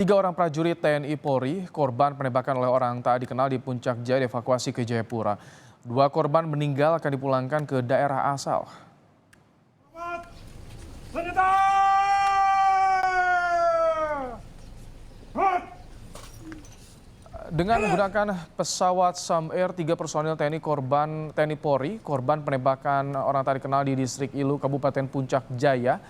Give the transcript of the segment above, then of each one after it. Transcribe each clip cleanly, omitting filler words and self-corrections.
Tiga orang prajurit TNI Polri korban penembakan oleh orang tak dikenal di Puncak Jaya dievakuasi ke Jayapura. Dua korban meninggal akan dipulangkan ke daerah asal. Dengan menggunakan pesawat Sam Air, tiga personil TNI Polri korban penembakan orang tak dikenal di Distrik Ilu, Kabupaten Puncak Jaya,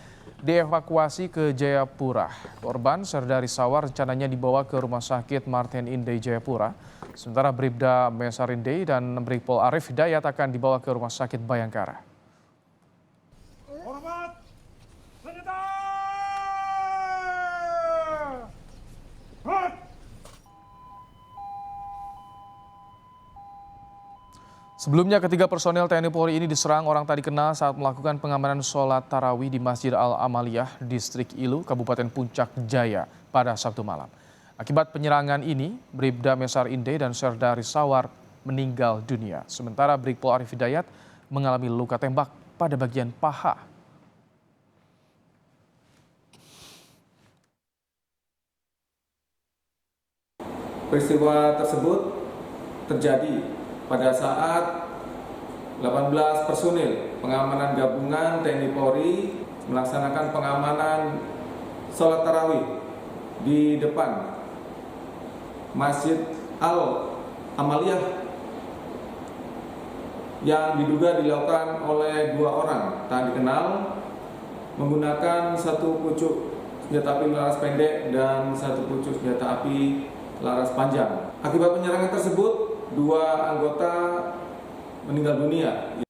dievakuasi ke Jayapura. Korban Serdari Sawar rencananya dibawa ke Rumah Sakit Martin Inde Jayapura. Sementara Bribda Mesar Inde dan Brigpol Arif Hidayat akan dibawa ke Rumah Sakit Bayangkara. Sebelumnya, ketiga personel TNI Polri ini diserang orang tak dikenal saat melakukan pengamanan sholat tarawih di Masjid Al-Amaliyah, Distrik Ilu, Kabupaten Puncak Jaya pada Sabtu malam. Akibat penyerangan ini, Bribda Mesar Inde dan Serdari Sawar meninggal dunia. Sementara Brigpol Arif Hidayat mengalami luka tembak pada bagian paha. Peristiwa tersebut terjadi pada saat 18 personil pengamanan gabungan TNI Polri melaksanakan pengamanan sholat tarawih di depan Masjid Al-Amaliyah yang diduga dilakukan oleh dua orang tak dikenal menggunakan satu pucuk senjata api laras pendek dan satu pucuk senjata api laras panjang. Akibat penyerangan tersebut, dua anggota meninggal dunia.